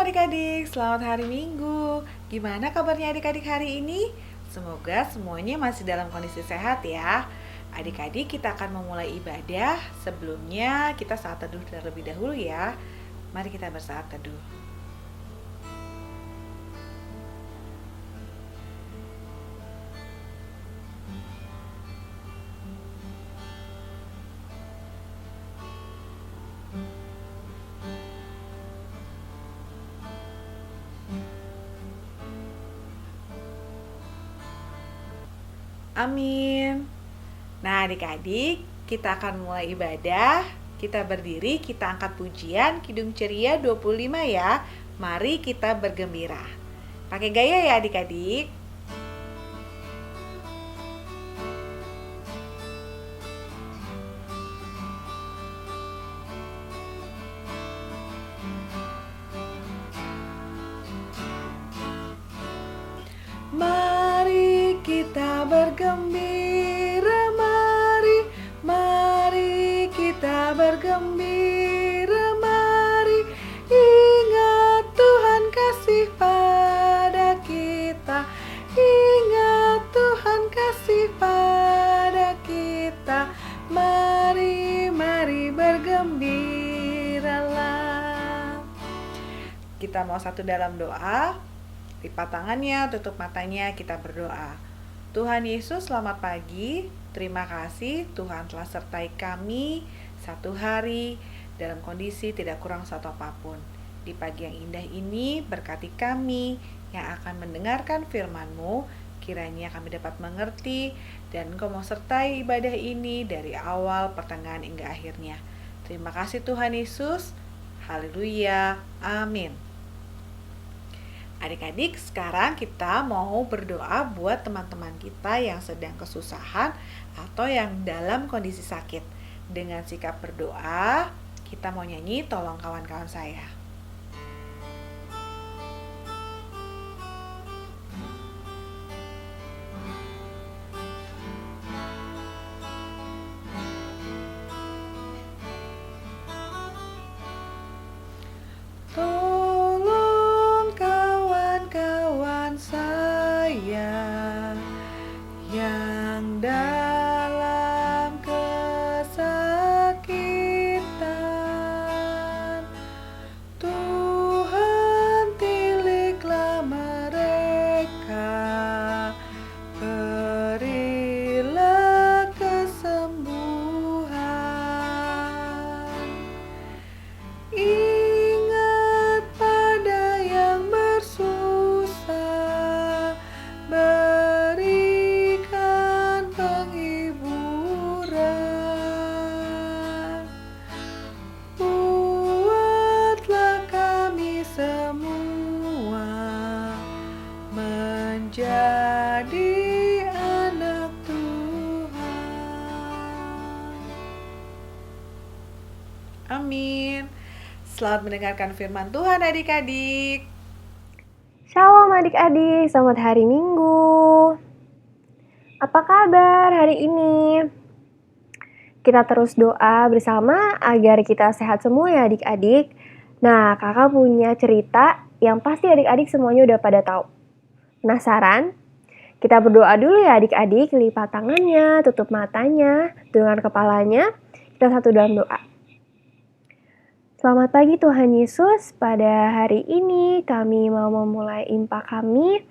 adik-adik, selamat hari Minggu. Gimana kabarnya adik-adik hari ini? Semoga semuanya masih dalam kondisi sehat ya. Adik-adik, kita akan memulai ibadah. Sebelumnya kita saat teduh terlebih dahulu ya. Mari kita bersaat teduh. Amin. Nah adik-adik, kita akan mulai ibadah. Kita berdiri, kita angkat pujian Kidung Ceria 25 ya. Mari kita bergembira. Pakai gaya ya adik-adik. Mari kita bergembira, mari kita bergembira, mari ingat Tuhan kasih pada kita, ingat Tuhan kasih pada kita, mari bergembiralah. Kita mau satu dalam doa. Lipat tangannya, tutup matanya, kita berdoa. Tuhan Yesus, selamat pagi. Terima kasih Tuhan telah sertai kami satu hari dalam kondisi tidak kurang satu apapun. Di pagi yang indah ini, berkati kami yang akan mendengarkan firman-Mu. Kiranya kami dapat mengerti dan Engkau mau sertai ibadah ini dari awal, pertengahan, hingga akhirnya. Terima kasih Tuhan Yesus. Haleluya. Amin. Adik-adik, sekarang kita mau berdoa buat teman-teman kita yang sedang kesusahan atau yang dalam kondisi sakit. Dengan sikap berdoa, kita mau nyanyi Tolong Kawan-kawan Saya. Yang dalam kesakitan, Tuhan tiliklah mereka, berilah kesembuhan. Ingat pada yang bersusah, jadi anak Tuhan. Amin. Selamat mendengarkan firman Tuhan adik-adik. Shalom adik-adik, selamat hari Minggu. Apa kabar hari ini? Kita terus doa bersama agar kita sehat semua ya adik-adik. Nah, kakak punya cerita yang pasti adik-adik semuanya udah pada tahu. Penasaran? Kita berdoa dulu ya adik-adik, lipat tangannya, tutup matanya, dengan kepalanya, kita satu dalam doa. Selamat pagi Tuhan Yesus, pada hari ini kami mau memulai impak kami.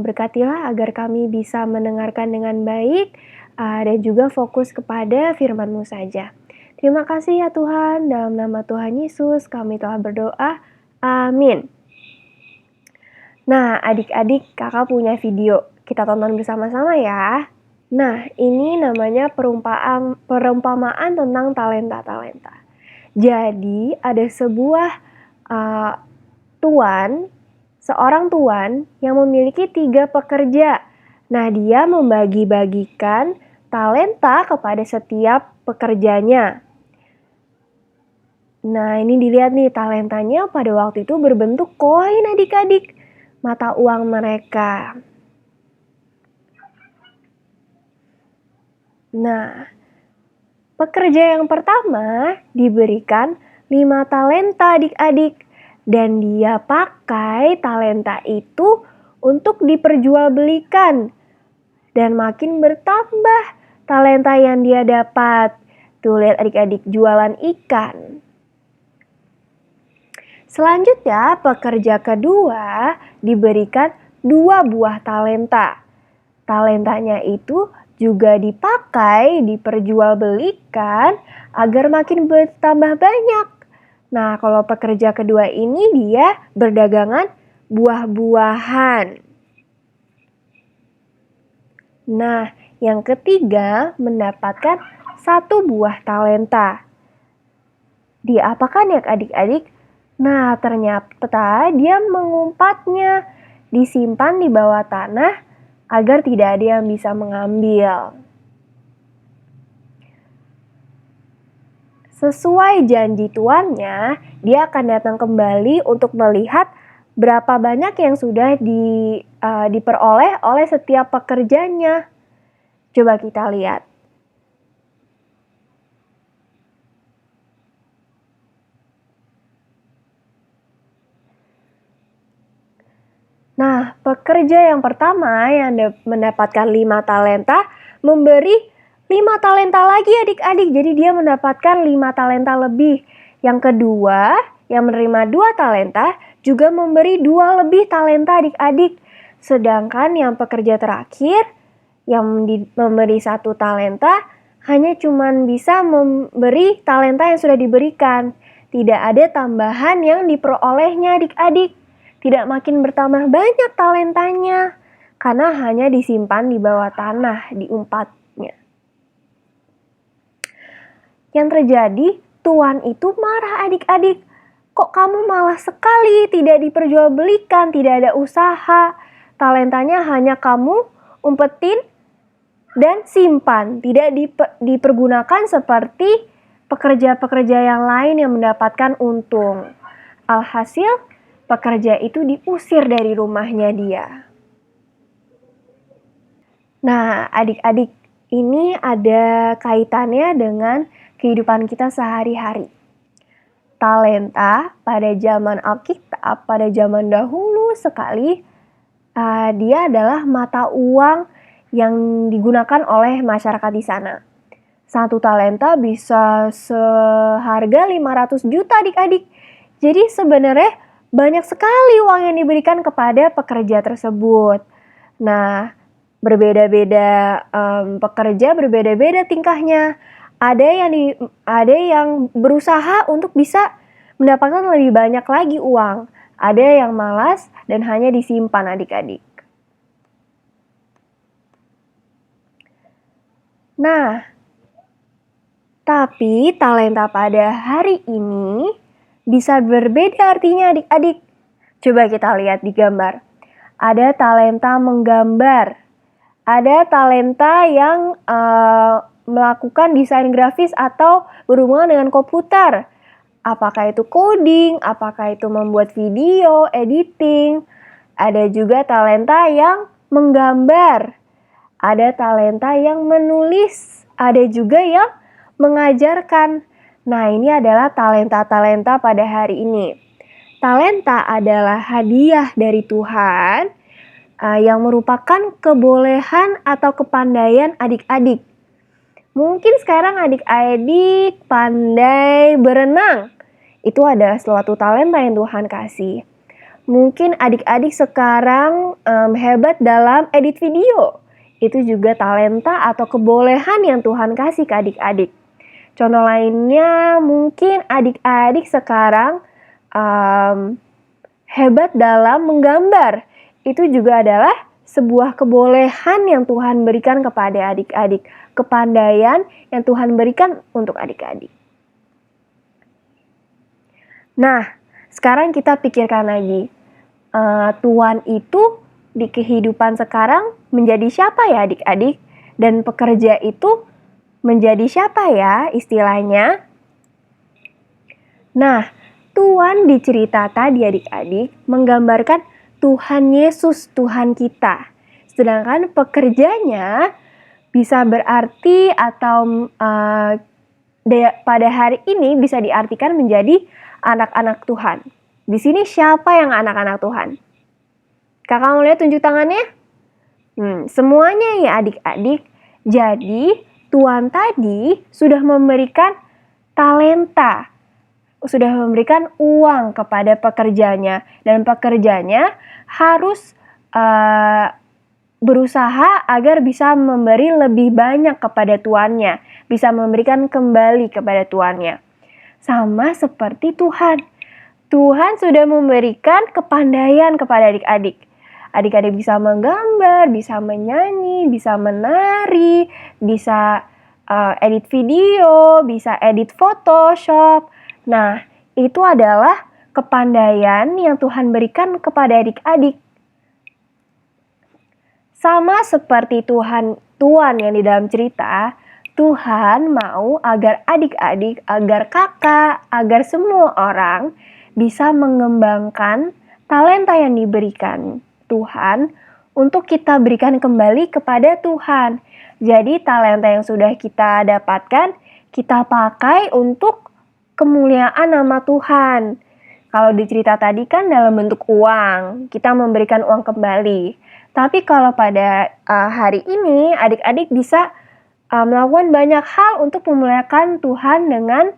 Berkatilah agar kami bisa mendengarkan dengan baik dan juga fokus kepada firman-Mu saja. Terima kasih ya Tuhan, dalam nama Tuhan Yesus kami telah berdoa. Amin. Nah, adik-adik, kakak punya video. Kita tonton bersama-sama ya. Nah, ini namanya perumpamaan tentang talenta-talenta. Jadi, ada sebuah seorang tuan yang memiliki 3 pekerja. Nah, dia membagi-bagikan talenta kepada setiap pekerjanya. Nah, ini dilihat nih, talentanya pada waktu itu berbentuk koin adik-adik, mata uang mereka. Nah, pekerja yang pertama diberikan 5 talenta adik-adik. Dan dia pakai talenta itu untuk diperjualbelikan. Dan makin bertambah talenta yang dia dapat. Tuh lihat adik-adik, jualan ikan. Selanjutnya pekerja kedua diberikan 2 buah talenta. Talentanya itu juga dipakai, diperjualbelikan agar makin bertambah banyak. Nah, kalau pekerja kedua ini dia berdagangan buah-buahan. Nah, yang ketiga mendapatkan 1 buah talenta. Diapakan ya adik-adik? Nah, ternyata dia mengumpatnya, disimpan di bawah tanah agar tidak ada yang bisa mengambil. Sesuai janji tuannya, dia akan datang kembali untuk melihat berapa banyak yang sudah diperoleh oleh setiap pekerjanya. Coba kita lihat. Nah, pekerja yang pertama yang mendapatkan 5 talenta memberi 5 talenta lagi adik-adik. Jadi dia mendapatkan 5 talenta lebih. Yang kedua yang menerima 2 talenta juga memberi 2 lebih talenta adik-adik. Sedangkan yang pekerja terakhir yang memberi 1 talenta hanya cuman bisa memberi talenta yang sudah diberikan. Tidak ada tambahan yang diperolehnya adik-adik. Tidak makin bertambah banyak talentanya karena hanya disimpan di bawah tanah, diumpatnya. Yang terjadi, tuan itu marah adik-adik. Kok kamu malah sekali tidak diperjualbelikan, tidak ada usaha. Talentanya hanya kamu umpetin dan simpan, tidak dipergunakan seperti pekerja-pekerja yang lain yang mendapatkan untung. Alhasil, pekerja itu diusir dari rumahnya dia. Nah, adik-adik, ini ada kaitannya dengan kehidupan kita sehari-hari. Talenta pada zaman Alkitab, pada zaman dahulu sekali, dia adalah mata uang yang digunakan oleh masyarakat di sana. 1 talenta bisa seharga 500 juta adik-adik. Jadi sebenarnya banyak sekali uang yang diberikan kepada pekerja tersebut. Nah, berbeda-beda pekerja, berbeda-beda tingkahnya. Ada yang berusaha untuk bisa mendapatkan lebih banyak lagi uang. Ada yang malas dan hanya disimpan adik-adik. Nah, tapi talenta pada hari ini bisa berbeda artinya adik-adik. Coba kita lihat di gambar. Ada talenta menggambar. Ada talenta yang melakukan desain grafis atau berhubungan dengan komputer. Apakah itu coding, apakah itu membuat video, editing. Ada juga talenta yang menggambar. Ada talenta yang menulis. Ada juga yang mengajarkan. Nah, ini adalah talenta-talenta pada hari ini. Talenta adalah hadiah dari Tuhan yang merupakan kebolehan atau kepandaian adik-adik. Mungkin sekarang adik-adik pandai berenang. Itu adalah suatu talenta yang Tuhan kasih. Mungkin adik-adik sekarang hebat dalam edit video. Itu juga talenta atau kebolehan yang Tuhan kasih ke adik-adik. Contoh lainnya mungkin adik-adik sekarang hebat dalam menggambar. Itu juga adalah sebuah kebolehan yang Tuhan berikan kepada adik-adik. Kepandaian yang Tuhan berikan untuk adik-adik. Nah, sekarang kita pikirkan lagi. Tuan itu di kehidupan sekarang menjadi siapa ya adik-adik? Dan pekerja itu menjadi siapa ya istilahnya? Nah, Tuhan di cerita tadi adik-adik menggambarkan Tuhan Yesus, Tuhan kita. Sedangkan pekerjanya bisa berarti atau pada hari ini bisa diartikan menjadi anak-anak Tuhan. Di sini siapa yang anak-anak Tuhan? Kakak mau lihat tunjuk tangannya? Semuanya ya adik-adik. Jadi Tuhan tadi sudah memberikan talenta, sudah memberikan uang kepada pekerjanya, dan pekerjanya harus berusaha agar bisa memberi lebih banyak kepada tuannya, bisa memberikan kembali kepada tuannya. Sama seperti Tuhan. Tuhan sudah memberikan kepandaian kepada adik-adik. Adik-adik bisa menggambar, bisa menyanyi, bisa menari, bisa edit video, bisa edit Photoshop. Nah, itu adalah kepandaian yang Tuhan berikan kepada adik-adik. Sama seperti Tuhan yang di dalam cerita, Tuhan mau agar adik-adik, agar kakak, agar semua orang bisa mengembangkan talenta yang diberikan Tuhan untuk kita berikan kembali kepada Tuhan. Jadi talenta yang sudah kita dapatkan, kita pakai untuk kemuliaan nama Tuhan. Kalau di cerita tadi kan dalam bentuk uang, kita memberikan uang kembali. Tapi kalau pada hari ini, adik-adik bisa melakukan banyak hal untuk memuliakan Tuhan dengan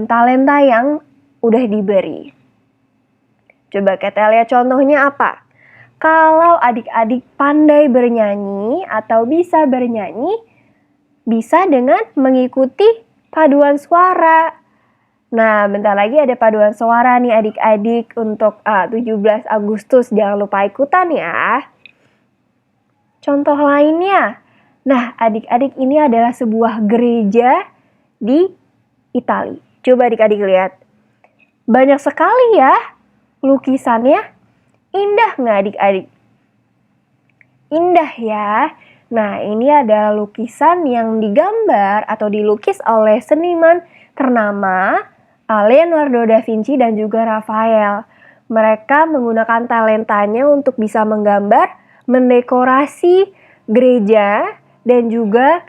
talenta yang udah diberi. Coba kita lihat contohnya apa? Kalau adik-adik pandai bernyanyi atau bisa bernyanyi, bisa dengan mengikuti paduan suara. Nah, bentar lagi ada paduan suara nih adik-adik untuk 17 Agustus. Jangan lupa ikutan ya. Contoh lainnya. Nah, adik-adik ini adalah sebuah gereja di Italia. Coba adik-adik lihat. Banyak sekali ya lukisannya. Indah nggak adik-adik? Indah ya. Nah, ini adalah lukisan yang digambar atau dilukis oleh seniman ternama Leonardo da Vinci dan juga Raphael. Mereka menggunakan talentanya untuk bisa menggambar, mendekorasi gereja, dan juga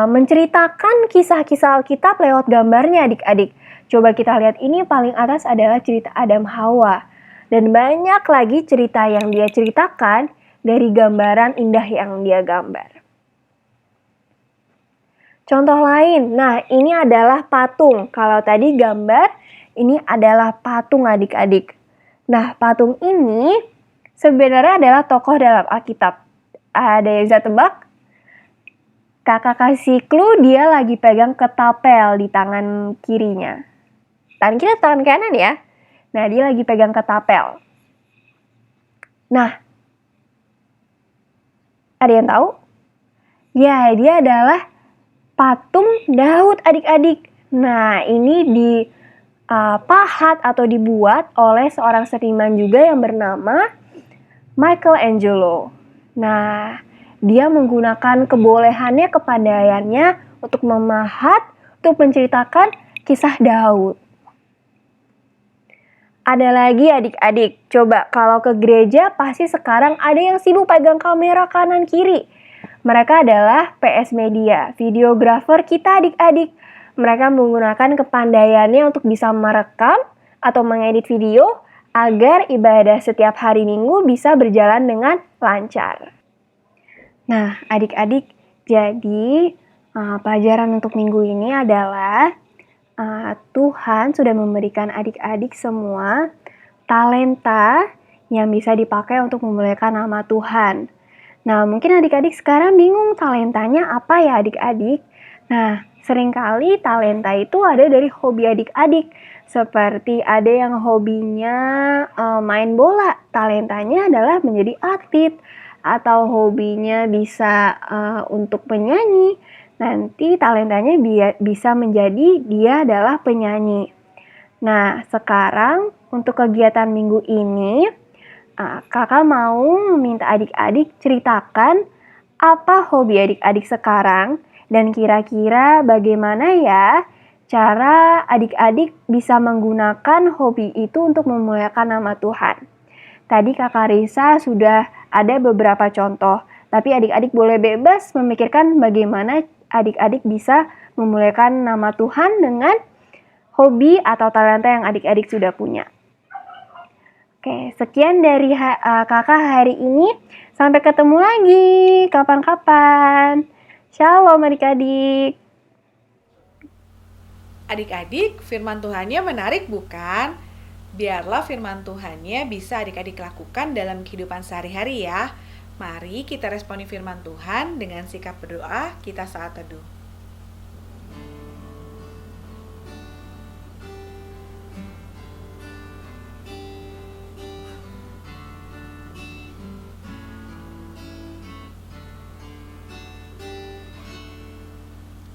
menceritakan kisah-kisah Alkitab lewat gambarnya adik-adik. Coba kita lihat, ini paling atas adalah cerita Adam Hawa. Dan banyak lagi cerita yang dia ceritakan dari gambaran indah yang dia gambar. Contoh lain, nah ini adalah patung. Kalau tadi gambar, ini adalah patung adik-adik. Nah, patung ini sebenarnya adalah tokoh dalam Alkitab. Ada yang bisa tebak? Kakak kasih clue, dia lagi pegang ketapel di tangan kirinya. Tangan kiri atau tangan kanan ya? Nah, dia lagi pegang ketapel. Nah, ada yang tahu? Ya, dia adalah patung Daud adik-adik. Nah, ini dipahat atau dibuat oleh seorang seniman juga yang bernama Michelangelo. Nah, dia menggunakan kebolehannya, kepandaiannya untuk memahat, untuk menceritakan kisah Daud. Ada lagi adik-adik, coba kalau ke gereja pasti sekarang ada yang sibuk pegang kamera kanan kiri. Mereka adalah PS Media, videografer kita adik-adik. Mereka menggunakan kepandaiannya untuk bisa merekam atau mengedit video agar ibadah setiap hari Minggu bisa berjalan dengan lancar. Nah, adik-adik, jadi pelajaran untuk minggu ini adalah Tuhan sudah memberikan adik-adik semua talenta yang bisa dipakai untuk memuliakan nama Tuhan. Nah, mungkin adik-adik sekarang bingung talentanya apa ya adik-adik? Nah, seringkali talenta itu ada dari hobi adik-adik. Seperti ada yang hobinya main bola, talentanya adalah menjadi atlet. Atau hobinya bisa untuk penyanyi, nanti talentanya bisa menjadi dia adalah penyanyi. Nah, sekarang untuk kegiatan minggu ini, kakak mau meminta adik-adik ceritakan apa hobi adik-adik sekarang dan kira-kira bagaimana ya cara adik-adik bisa menggunakan hobi itu untuk memuliakan nama Tuhan. Tadi kakak Risa sudah ada beberapa contoh, tapi adik-adik boleh bebas memikirkan bagaimana adik-adik bisa memuliakan nama Tuhan dengan hobi atau talenta yang adik-adik sudah punya. Oke, sekian dari kakak hari ini. Sampai ketemu lagi kapan-kapan. Shalom adik-adik. Adik-adik, firman Tuhannya menarik bukan? Biarlah firman Tuhannya bisa adik-adik lakukan dalam kehidupan sehari-hari ya. Mari kita responi firman Tuhan dengan sikap berdoa kita saat teduh.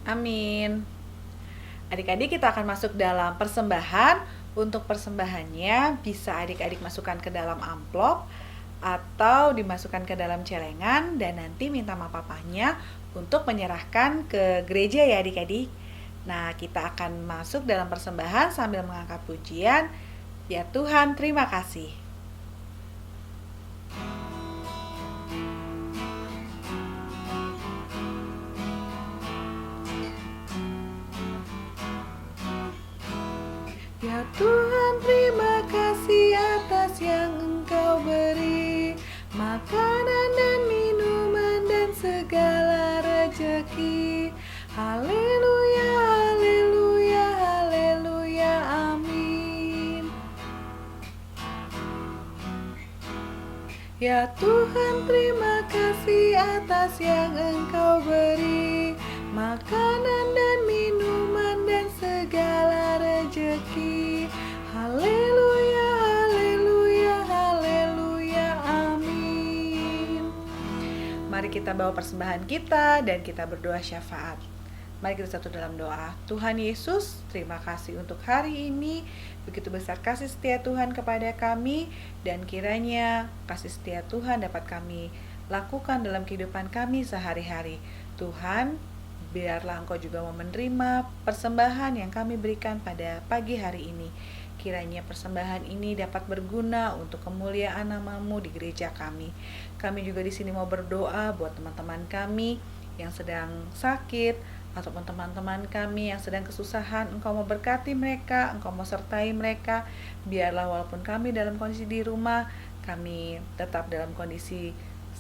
Amin. Adik-adik, kita akan masuk dalam persembahan. Untuk persembahannya bisa adik-adik masukkan ke dalam amplop atau dimasukkan ke dalam celengan dan nanti minta sama papanya untuk menyerahkan ke gereja ya adik-adik. Nah, kita akan masuk dalam persembahan sambil mengangkat pujian. Ya Tuhan, terima kasih. Ya Tuhan, terima kasih atas yang Engkau beri, makanan dan minuman dan segala rejeki. Haleluya, haleluya, haleluya, amin. Ya Tuhan, terima kasih atas yang Engkau beri, makanan dan minuman dan segala rejeki. Haleluya, haleluya, haleluya, amin. Mari kita bawa persembahan kita dan kita berdoa syafaat. Mari kita satu dalam doa. Tuhan Yesus, terima kasih untuk hari ini. Begitu besar kasih setia Tuhan kepada kami, dan kiranya kasih setia Tuhan dapat kami lakukan dalam kehidupan kami sehari-hari. Tuhan, biarlah Engkau juga mau menerima persembahan yang kami berikan pada pagi hari ini. Kiranya persembahan ini dapat berguna untuk kemuliaan nama-Mu di gereja kami. Kami juga di sini mau berdoa buat teman-teman kami yang sedang sakit, ataupun teman-teman kami yang sedang kesusahan. Engkau mau berkati mereka, Engkau mau sertai mereka. Biarlah walaupun kami dalam kondisi di rumah, kami tetap dalam kondisi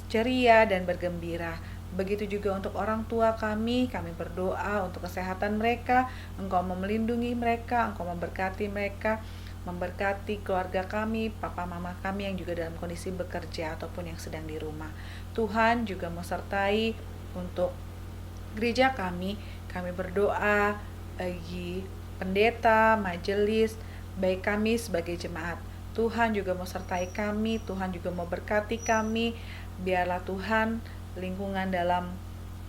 ceria dan bergembira. Begitu juga untuk orang tua kami berdoa untuk kesehatan mereka. Engkau mau melindungi mereka, Engkau memberkati mereka, memberkati keluarga kami, papa mama kami yang juga dalam kondisi bekerja ataupun yang sedang di rumah. Tuhan juga mau sertai untuk gereja kami berdoa bagi pendeta, majelis, baik kami sebagai jemaat. Tuhan juga mau sertai kami, Tuhan juga mau berkati kami. Biarlah Tuhan lingkungan dalam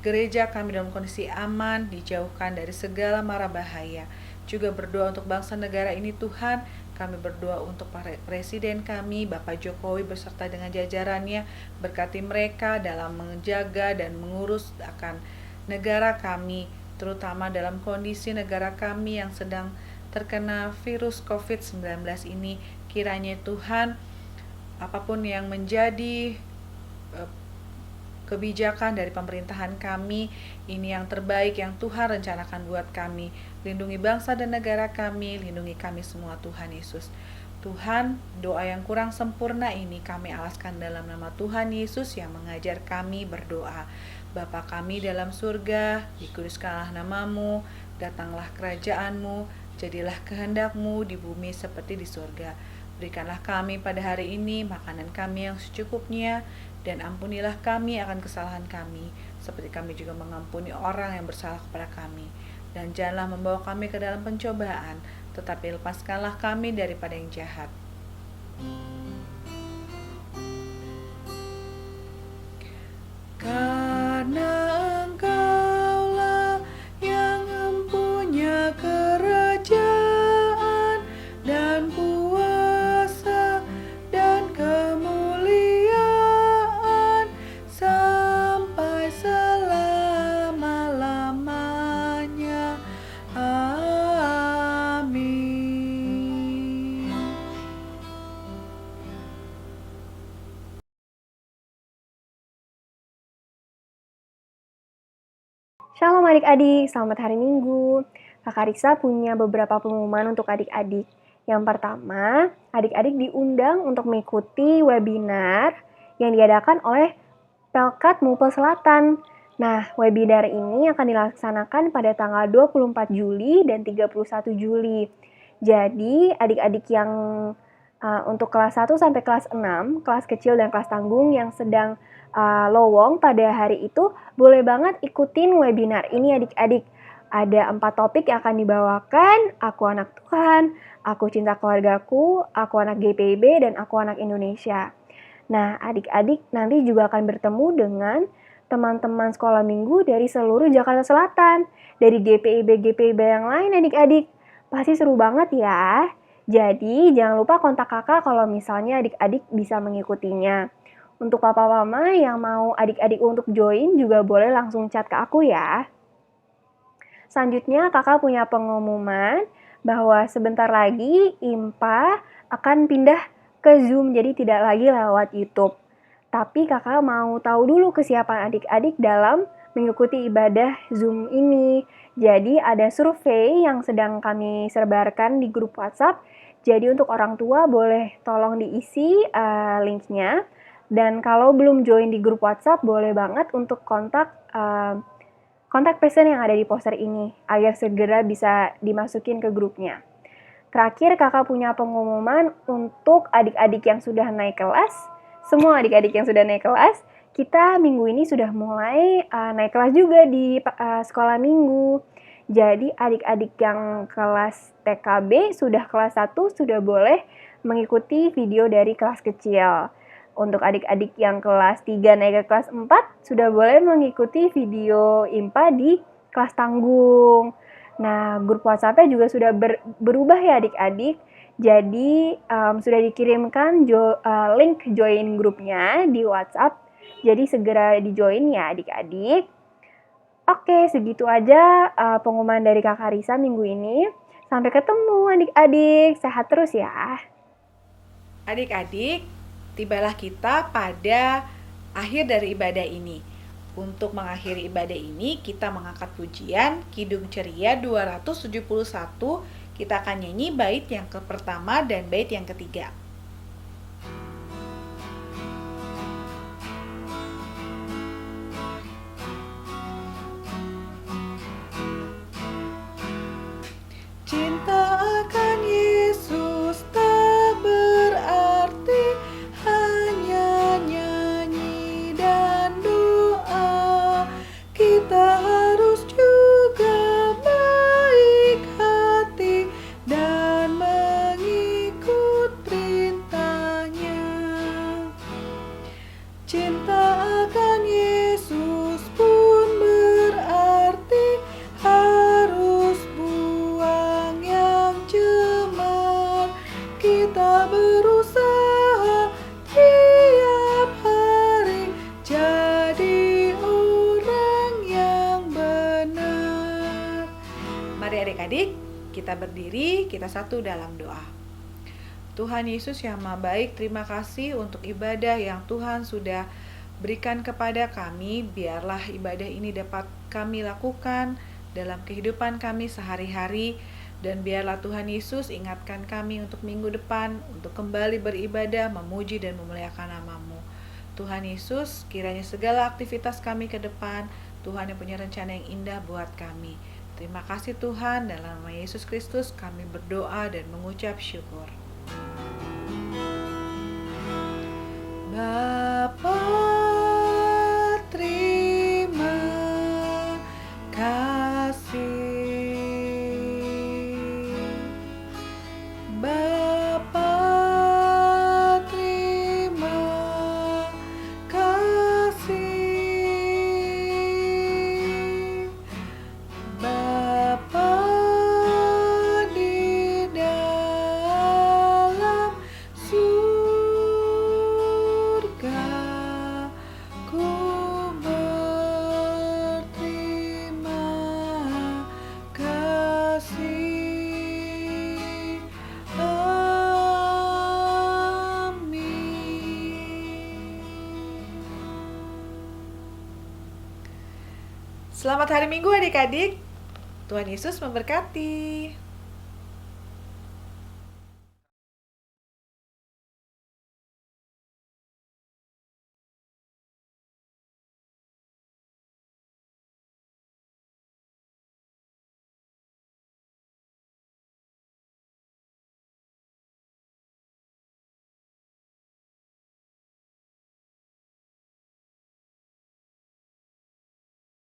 gereja kami dalam kondisi aman, dijauhkan dari segala mara bahaya. Juga berdoa untuk bangsa negara ini Tuhan. Kami berdoa untuk Presiden kami, Bapak Jokowi beserta dengan jajarannya. Berkati mereka dalam menjaga dan mengurus akan negara kami, terutama dalam kondisi negara kami yang sedang terkena virus COVID-19 ini. Kiranya Tuhan, apapun yang menjadi kebijakan dari pemerintahan kami, ini yang terbaik yang Tuhan rencanakan buat kami. Lindungi bangsa dan negara kami, lindungi kami semua Tuhan Yesus. Tuhan, doa yang kurang sempurna ini kami alaskan dalam nama Tuhan Yesus yang mengajar kami berdoa. Bapa kami dalam surga, dikuduskanlah nama-Mu, datanglah kerajaan-Mu, jadilah kehendak-Mu di bumi seperti di surga. Berikanlah kami pada hari ini makanan kami yang secukupnya, dan ampunilah kami akan kesalahan kami, seperti kami juga mengampuni orang yang bersalah kepada kami. Dan janganlah membawa kami ke dalam pencobaan, tetapi lepaskanlah kami daripada yang jahat. Karena Engkaulah yang mempunyai kerajaan dan kuasa dan kemuliaan sampai selama-lamanya. Amin. Shalom adik-adik, selamat hari Minggu. Kakak Risa punya beberapa pengumuman untuk adik-adik. Yang pertama, adik-adik diundang untuk mengikuti webinar yang diadakan oleh Pelkat Mupel Selatan. Nah, webinar ini akan dilaksanakan pada tanggal 24 Juli dan 31 Juli. Jadi, adik-adik yang untuk kelas 1 sampai kelas 6, kelas kecil dan kelas tanggung yang sedang lowong pada hari itu, boleh banget ikutin webinar ini adik-adik. Ada 4 topik yang akan dibawakan, Aku Anak Tuhan, Aku Cinta Keluargaku, Aku Anak GPIB, dan Aku Anak Indonesia. Nah, adik-adik nanti juga akan bertemu dengan teman-teman sekolah minggu dari seluruh Jakarta Selatan, dari GPIB yang lain adik-adik. Pasti seru banget ya. Jadi, jangan lupa kontak kakak kalau misalnya adik-adik bisa mengikutinya. Untuk papa mama yang mau adik-adik untuk join juga boleh langsung chat ke aku ya. Selanjutnya, kakak punya pengumuman bahwa sebentar lagi IMPA akan pindah ke Zoom, jadi tidak lagi lewat YouTube. Tapi kakak mau tahu dulu kesiapan adik-adik dalam mengikuti ibadah Zoom ini. Jadi ada survei yang sedang kami sebarkan di grup WhatsApp. Jadi untuk orang tua boleh tolong diisi linknya. Dan kalau belum join di grup WhatsApp, boleh banget untuk kontak person yang ada di poster ini agar segera bisa dimasukin ke grupnya. Terakhir, kakak punya pengumuman untuk adik-adik yang sudah naik kelas. Semua adik-adik yang sudah naik kelas, kita minggu ini sudah mulai naik kelas juga di sekolah minggu. Jadi adik-adik yang kelas TKB sudah kelas 1 sudah boleh mengikuti video dari kelas kecil. Untuk adik-adik yang kelas 3 naik ke kelas 4, sudah boleh mengikuti video IMPA di kelas tanggung. Nah, grup WhatsApp-nya juga sudah berubah ya adik-adik. Jadi, sudah dikirimkan link join grupnya di WhatsApp. Jadi, segera di-join ya adik-adik. Oke, segitu aja pengumuman dari Kakak Risa minggu ini. Sampai ketemu adik-adik. Sehat terus ya. Adik-adik, tibalah kita pada akhir dari ibadah ini. Untuk mengakhiri ibadah ini, kita mengangkat pujian Kidung Ceria 271. Kita akan nyanyi bait yang pertama dan bait yang ketiga. Cinta akan Yesus tak berarti hanya nyanyi dan doa. Kita harus juga baik hati dan mengikut perintahnya. Cinta akan Yesus pun berarti harus buang yang cemar. Kita berusaha tiap hari jadi orang yang benar. Mari adik-adik, kita berdiri, kita satu dalam doa. Tuhan Yesus yang Maha Baik, terima kasih untuk ibadah yang Tuhan sudah berikan kepada kami. Biarlah ibadah ini dapat kami lakukan dalam kehidupan kami sehari-hari. Dan biarlah Tuhan Yesus ingatkan kami untuk minggu depan, untuk kembali beribadah, memuji dan memuliakan nama-Mu. Tuhan Yesus, kiranya segala aktivitas kami ke depan, Tuhan yang punya rencana yang indah buat kami. Terima kasih Tuhan, dalam nama Yesus Kristus kami berdoa dan mengucap syukur. Bapa, terima kasih. Bapa, terima kasih. Bapa di dalam surga, ku berterima kasih. Amin. Selamat hari Minggu adik-adik. Tuhan Yesus memberkati.